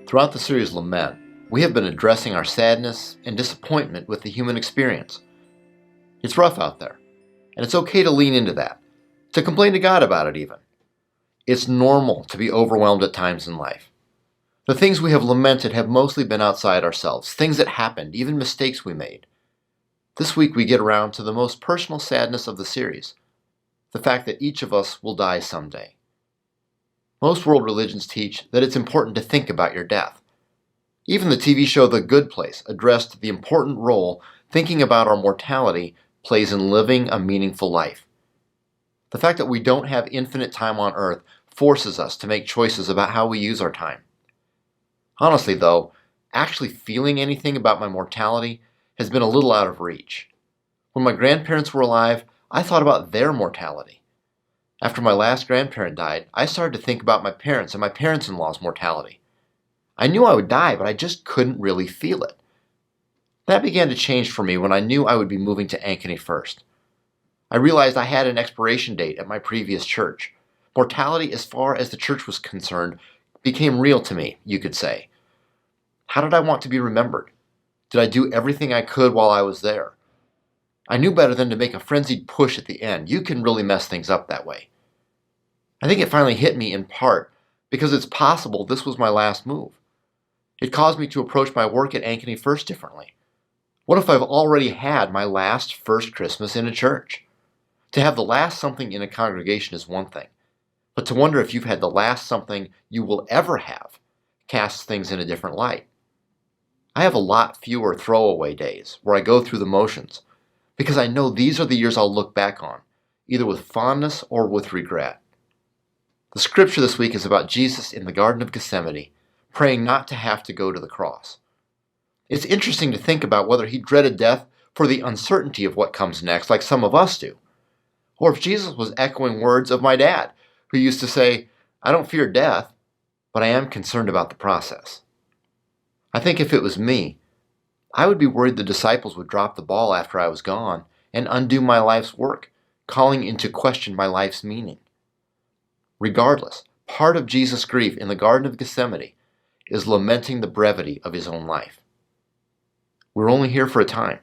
Throughout the series Lament, we have been addressing our sadness and disappointment with the human experience. It's rough out there, and it's okay to lean into that, to complain to God about it even. It's normal to be overwhelmed at times in life. The things we have lamented have mostly been outside ourselves, things that happened, even mistakes we made. This week we get around to the most personal sadness of the series, the fact that each of us will die someday. Most world religions teach that it's important to think about your death. Even the TV show The Good Place addressed the important role thinking about our mortality plays in living a meaningful life. The fact that we don't have infinite time on earth forces us to make choices about how we use our time. Honestly, though, actually feeling anything about my mortality has been a little out of reach. When my grandparents were alive, I thought about their mortality. After my last grandparent died, I started to think about my parents and my parents-in-law's mortality. I knew I would die, but I just couldn't really feel it. That began to change for me when I knew I would be moving to Ankeny first. I realized I had an expiration date at my previous church. Mortality, as far as the church was concerned, became real to me, you could say. How did I want to be remembered? Did I do everything I could while I was there? I knew better than to make a frenzied push at the end. You can really mess things up that way. I think it finally hit me in part because it's possible this was my last move. It caused me to approach my work at Ankeny First differently. What if I've already had my last first Christmas in a church? To have the last something in a congregation is one thing, but to wonder if you've had the last something you will ever have casts things in a different light. I have a lot fewer throwaway days where I go through the motions, because I know these are the years I'll look back on, either with fondness or with regret. The scripture this week is about Jesus in the Garden of Gethsemane, praying not to have to go to the cross. It's interesting to think about whether he dreaded death for the uncertainty of what comes next, like some of us do, or if Jesus was echoing words of my dad, who used to say, "I don't fear death, but I am concerned about the process." I think if it was me, I would be worried the disciples would drop the ball after I was gone and undo my life's work, calling into question my life's meaning. Regardless, part of Jesus' grief in the Garden of Gethsemane is lamenting the brevity of his own life. We're only here for a time.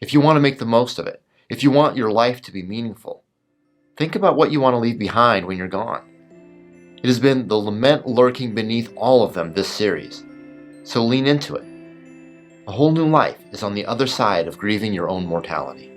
If you want to make the most of it, if you want your life to be meaningful, think about what you want to leave behind when you're gone. It has been the lament lurking beneath all of them this series, so lean into it. A whole new life is on the other side of grieving your own mortality.